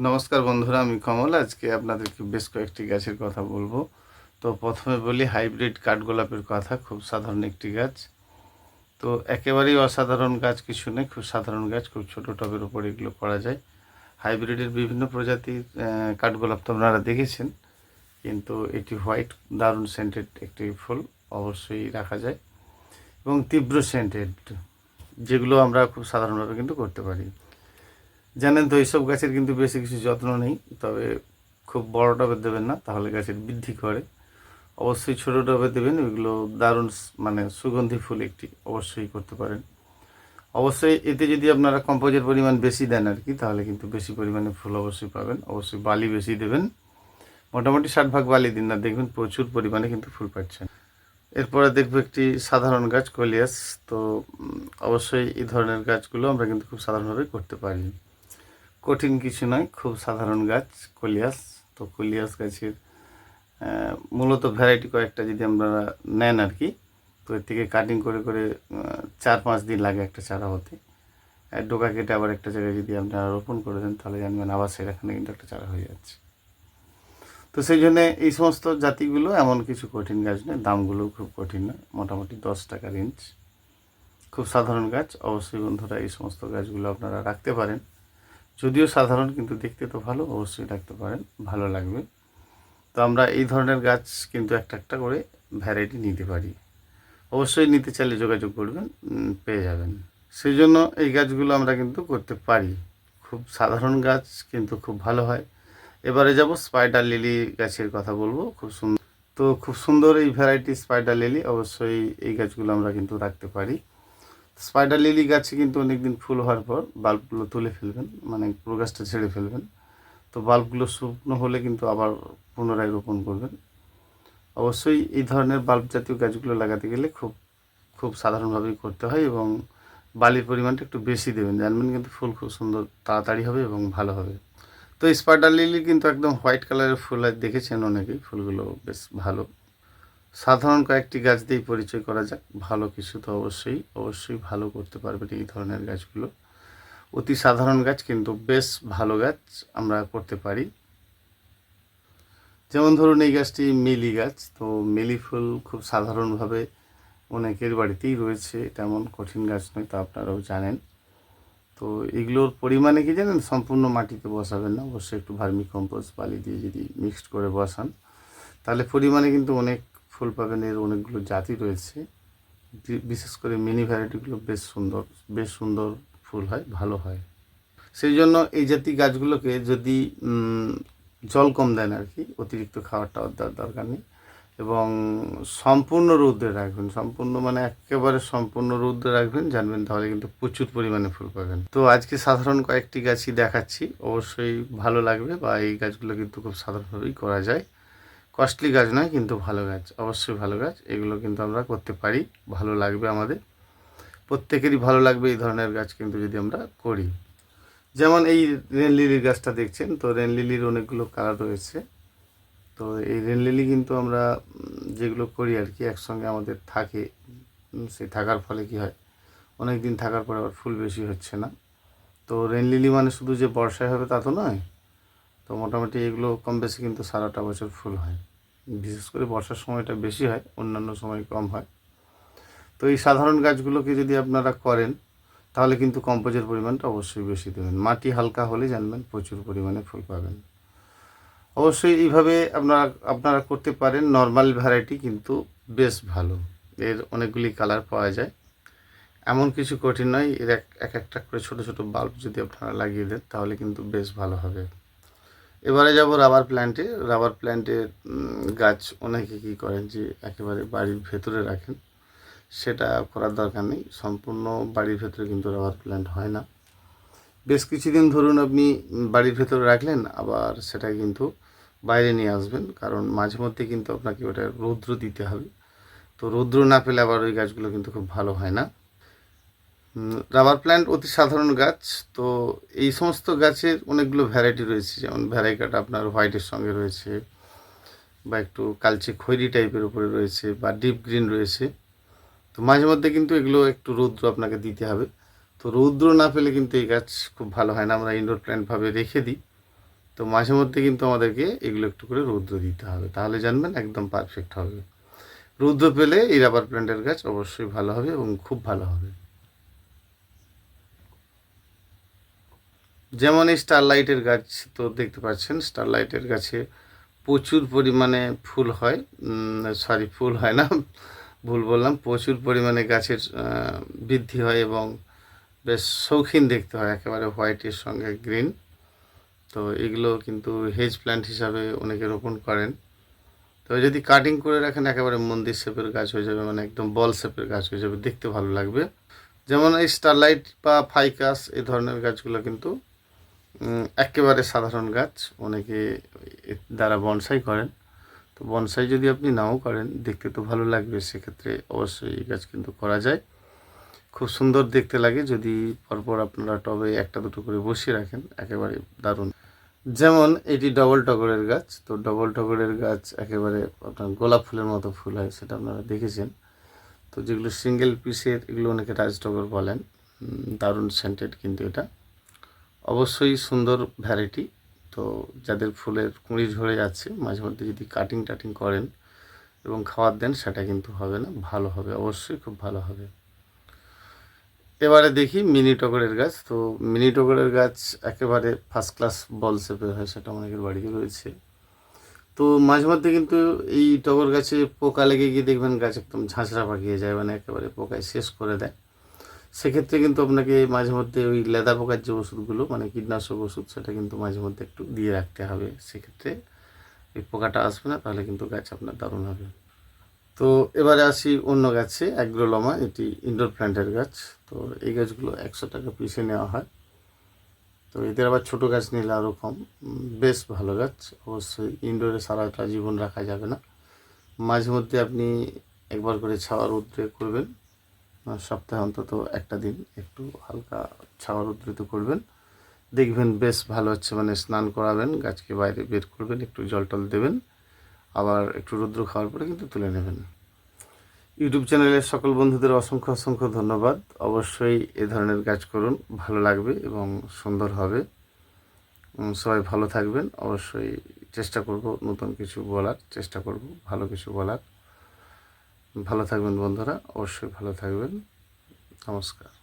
নমস্কার বন্ধুরা, আমি কমল। আজকে আপনাদেরকে বেশ কয়েকটি গাছের কথা বলবো। তো প্রথমে বলি হাইব্রিড কাঠগোলাপের কথা। খুব সাধারণ একটি গাছ। তো একেবারেই অসাধারণ গাছ কিছু নেই, খুব সাধারণ গাছ, খুব ছোট টবের উপর এগুলো করা যায়। হাইব্রিডের বিভিন্ন প্রজাতির কাঠগোলাপ তো আপনারা দেখেছেন, কিন্তু এটি হোয়াইট, দারুণ সেন্টেড একটি ফুল, অবশ্যই রাখা যায়। এবং তীব্র সেন্টেড, যেগুলো আমরা খুব সাধারণভাবে কিন্তু করতে পারি। জানেন তো, এইসব গাছের কিন্তু বেশি কিছু যত্ন নেই, তবে খুব বড় টবে দেবেন না, তাহলে গাছের বৃদ্ধি করে। অবশ্যই ছোট টবে দেবেন। এগুলো দারুণ মানে সুগন্ধি ফুল একটি, অবশ্যই করতে পারেন। অবশ্যই এতে যদি আপনারা কম্পোজের পরিমাণ বেশি দেন আর কি, তাহলে কিন্তু বেশি পরিমাণে ফুল অবশ্যই পাবেন। অবশ্যই বালি বেশি দেবেন, মোটামুটি 60 ভাগ বালি দিন না, দেখবেন প্রচুর পরিমাণে কিন্তু ফুল পাচ্ছেন। এরপরে দেখবো একটি সাধারণ গাছ, কলিয়াস। তো অবশ্যই এই ধরনের গাছগুলো আমরা কিন্তু খুব সাধারণভাবে করতে পারি। কঠিন কিছু নয়, খুব সাধারণ গাছ কলিয়াস। তো কলিয়াস গাছের মূলত ভ্যারাইটি কয়েকটা যদি আপনারা নেন আর কি, তো এর থেকে কাটিং করে করে 4-5 দিন লাগে একটা চারা হতে। ডোকা কেটে আবার একটা জায়গায় যদি আপনারা রোপণ করে দেন, তাহলে জানবেন আবার সেখানে কিন্তু একটা চারা হয়ে যাচ্ছে। তো সেই জন্যে এই সমস্ত জাতিগুলো এমন কিছু কঠিন গাছ নয়, দামগুলোও খুব কঠিন নয়, মোটামুটি 10 টাকা রেঞ্জ। খুব সাধারণ গাছ। অবশ্যই বন্ধুরা এই সমস্ত গাছগুলো আপনারা রাখতে পারেন। যদিও সাধারণ, কিন্তু দেখতে তো ভালো, অবশ্যই রাখতে পারেন, ভালো লাগবে। তো আমরা এই ধরনের গাছ কিন্তু একটা একটা করে ভ্যারাইটি নিতে পারি। অবশ্যই নিতে চাইলে যোগাযোগ করবেন, পেয়ে যাবেন। সেই জন্য এই গাছগুলো আমরা কিন্তু করতে পারি। খুব সাধারণ গাছ, কিন্তু খুব ভালো হয়। এবারে যাব স্পাইডার লিলি গাছের কথা বলবো। খুব সুন্দর এই ভ্যারাইটি স্পাইডার লিলি। অবশ্যই এই গাছগুলো আমরা কিন্তু রাখতে পারি। স্পাইডার লিলি গাছে কিন্তু অনেকদিন ফুল হওয়ার পর বাল্বগুলো তুলে ফেলবেন, মানে পুরো গাছটা ছেড়ে ফেলবেন। তো বাল্বগুলো শুকনো হলে কিন্তু আবার পুনরায় রোপণ করবেন। অবশ্যই এই ধরনের বাল্ব জাতীয় গাছগুলো লাগাতে গেলে খুব খুব সাধারণভাবেই করতে হয়, এবং বালির পরিমাণটা একটু বেশি দেবেন, জানবেন কিন্তু ফুল খুব সুন্দর তাড়াতাড়ি হবে এবং ভালো হবে। তো স্পাইডার লিলি কিন্তু একদম হোয়াইট কালারের ফুল, আর দেখেছেন অনেকেই, ফুলগুলো বেশ ভালো। সাধারণ কয়েকটি গাছ দিয়েই পরিচয় করা যাক। ভালো কিছু তো অবশ্যই অবশ্যই ভালো করতে পারবেন এই ধরনের গাছগুলো। অতি সাধারণ গাছ, কিন্তু বেশ ভালো গাছ আমরা করতে পারি। যেমন ধরুন এই গাছটি মিলি গাছ। তো মিলি ফুল খুব সাধারণভাবে অনেকের বাড়িতেই রয়েছে, তেমন কঠিন গাছ নয়, তা আপনারাও জানেন। তো এগুলোর পরিমাণে কি জানেন, সম্পূর্ণ মাটিতে বসাবেন না, অবশ্যই একটু ভার্মি কম্পোস্ট বালি দিয়ে যদি মিক্সড করে বসান, তাহলে পরিমাণে কিন্তু অনেক ফুল পাবেন। এর অনেকগুলো জাতি রয়েছে, বিশেষ করে মিনি ভ্যারাইটিগুলো বেশ সুন্দর ফুল হয়, ভালো হয়। সেই জন্য এই জাতীয় গাছগুলোকে যদি জল কম দেন আর কি, অতিরিক্ত খাওয়ারটা দেওয়ার দরকার নেই, এবং সম্পূর্ণ রৌদ্রে রাখবেন, সম্পূর্ণ মানে একেবারে সম্পূর্ণ রৌদ্রে রাখবেন, জানবেন তাহলে কিন্তু প্রচুর পরিমাণে ফুল পাবেন। তো আজকে সাধারণ কয়েকটি গাছই দেখাচ্ছি, অবশ্যই ভালো লাগবে, বা এই গাছগুলো কিন্তু খুব সাধারণভাবেই করা যায়। কস্টলি গাছ নয়, কিন্তু ভালো গাছ, অবশ্যই ভালো গাছ। এগুলো কিন্তু আমরা করতে পারি, ভালো লাগবে আমাদের প্রত্যেকেরই, ভালো লাগবে এই ধরনের গাছ কিন্তু যদি আমরা করি। যেমন এই রেন লিলির গাছটা দেখছেন, তো রেন লিলির অনেকগুলো কালার রয়েছে। তো এই রেন লিলি কিন্তু আমরা যেগুলো করি আর কি, একসঙ্গে আমাদের থাকে, সেই থাকার ফলে কি হয়, অনেক দিন থাকার পরে আবার ফুল বেশি হচ্ছে না। তো রেন লিলি মানে শুধু যে বর্ষায় হবে তা তো নয়। তো মোটামুটি এগুলো কম বেশি কিন্তু সারাটা বছর ফুল হয়, বিশেষ করে বর্ষার সময়টা বেশি হয়, অন্যান্য সময় কম হয়। তো এই সাধারণ গাছগুলোকে যদি আপনারা করেন, তাহলে কিন্তু কম্পোজের পরিমাণটা অবশ্যই বেশি দেবেন। মাটি হালকা হলে জানবেন প্রচুর পরিমাণে ফুল পাবেন। অবশ্যই এইভাবে আপনারা করতে পারেন। নর্মাল ভ্যারাইটি কিন্তু বেশ ভালো, এর অনেকগুলি কালার পাওয়া যায়, এমন কিছু কঠিন নয়। এর এক একটা করে ছোট ছোট বাল্ব যদি আপনারা লাগিয়ে দেন, তাহলে কিন্তু বেশ ভালো হবে। এবারে যাব রাবার প্ল্যান্টে। রাবার প্ল্যান্টের গাছ অনেকে কী করেন যে একেবারে বাড়ির ভেতরে রাখেন, সেটা করার দরকার নেই। সম্পূর্ণ বাড়ির ভেতরে কিন্তু রাবার প্ল্যান্ট হয় না। বেশ কিছুদিন ধরুন আপনি বাড়ির ভেতরে রাখলেন, আবার সেটা কিন্তু বাইরে নিয়ে আসবেন, কারণ মাঝে মধ্যে কিন্তু আপনাকে ওটা রৌদ্র দিতে হবে। তো রৌদ্র না পেলে আবার ওই গাছগুলো কিন্তু খুব ভালো হয় না। রাবার প্ল্যান্ট অতি সাধারণ গাছ। তো এই সমস্ত গাছের অনেকগুলো ভ্যারাইটি রয়েছে, যেমন ভ্যারাইকাটা আপনার হোয়াইটের সঙ্গে রয়েছে, বা একটু কালচে খয়েরি টাইপের উপরে রয়েছে, বা ডিপ গ্রিন রয়েছে। তো মাঝে মধ্যে কিন্তু এগুলো একটু রৌদ্র আপনাকে দিতে হবে। তো রৌদ্র না পেলে কিন্তু এই গাছ খুব ভালো হয় না, আমরা ইনডোর প্ল্যান্টভাবে রেখে দিই। তো মাঝে মধ্যে কিন্তু আমাদেরকে এগুলো একটু করে রৌদ্র দিতে হবে, তাহলে জানবেন একদম পারফেক্ট হবে। রৌদ্র পেলে এই রাবার প্ল্যান্টের গাছ অবশ্যই ভালো হবে এবং খুব ভালো হবে। যেমন এই স্টারলাইটের গাছ তো দেখতে পাচ্ছেন, স্টারলাইটের গাছে প্রচুর পরিমাণে ফুল হয়, সরি ফুল হয় না, ভুল বললাম, প্রচুর পরিমাণে গাছের বৃদ্ধি হয় এবং বেশ শৌখিন দেখতে হয়, একেবারে হোয়াইটের সঙ্গে গ্রিন। তো এগুলো কিন্তু হেজ প্ল্যান্ট হিসাবে অনেকে রোপণ করেন। তো যদি কাটিং করে রাখেন একেবারে মন্দির শেপের গাছ হয়ে যাবে, মানে একদম বল শেপের গাছ হয়ে যাবে, দেখতে ভালো লাগবে। যেমন এই স্টারলাইট বা ফাইকাস এই ধরনের গাছগুলো কিন্তু একেবারে সাধারণ গাছ, অনেকে এর দ্বারা বনসাই করেন। তো বনসাই যদি আপনি নাও করেন, দেখতে তো ভালো লাগবে, সেক্ষেত্রে অবশ্যই এই গাছ কিন্তু করা যায়, খুব সুন্দর দেখতে লাগে যদি পরপর আপনারা টবে একটা দুটো করে বসিয়ে রাখেন, একেবারে দারুণ। যেমন এটি ডবল টগরের গাছ, তো ডবল টগরের গাছ একেবারে আপনার গোলাপ ফুলের মতো ফুল হয়, সেটা আপনারা দেখেছেন। তো যেগুলো সিঙ্গেল পিসের, এগুলো অনেকে রাজটগর বলেন, দারুণ সেন্টেড কিন্তু এটা অবশ্যই সুন্দর ভ্যারাইটি। তো যাদের ফুলের কুঁড়ি ঝরে যাচ্ছে, মাঝে মধ্যে যদি কাটিং টাটিং করেন এবং খাবার দেন, সেটা কিন্তু হবে না, ভালো হবে, অবশ্যই খুব ভালো হবে। এবারে দেখি মিনি টগরের গাছ। তো মিনি টগরের গাছ একেবারে ফার্স্ট ক্লাস বল শেপের হয়, সেটা অনেকের বাড়িতে রয়েছে। তো মাঝে মধ্যে কিন্তু এই টগর গাছে পোকা লেগে গিয়ে দেখবেন গাছ একদম ঝাঁঝরা পাকিয়ে যায়, মানে একেবারে পোকায় শেষ করে দেয়। সেক্ষেত্রে কিন্তু আপনাকে মাঝে মধ্যে ওই লেদা পোকার যে ওষুধগুলো, মানে কীটনাশক ওষুধ, সেটা কিন্তু মাঝে মধ্যে একটু দিয়ে রাখতে হবে, সেক্ষেত্রে এই পোকাটা আসবে না, তাহলে কিন্তু গাছ আপনার দারুণ হবে। তো এবারে আসি অন্য গাছে, অ্যাগ্রোলমা, এটি ইনডোর প্ল্যান্টের গাছ। তো এই গাছগুলো 100 টাকা পিসে নেওয়া হয়। তো এদের আবার ছোটো গাছ নিলে আরও কম, বেশ ভালো গাছ। অবশ্যই ইনডোরে সারাটা জীবন রাখা যাবে না, মাঝে মধ্যে আপনি একবার করে ছাওয়া রোদ্রে করবেন, সপ্তাহে অন্তত একটা দিন একটু হালকা ছাওয়া রোদ্রিত করবেন, দেখবেন বেশ ভালো হচ্ছে। মানে স্নান করাবেন, গাছকে বাইরে বের করবেন, একটু জল টল দেবেন, আবার একটু রৌদ্র খাওয়ার পরে কিন্তু তুলে নেবেন। ইউটিউব চ্যানেলের সকল বন্ধুদের অসংখ্য অসংখ্য ধন্যবাদ। অবশ্যই এ ধরনের কাজ করুন, ভালো লাগবে এবং সুন্দর হবে। সবাই ভালো থাকবেন। অবশ্যই চেষ্টা করব নতুন কিছু বলার, চেষ্টা করব ভালো কিছু বলার। ভালো থাকবেন বন্ধুরা, অবশ্যই ভালো থাকবেন। নমস্কার।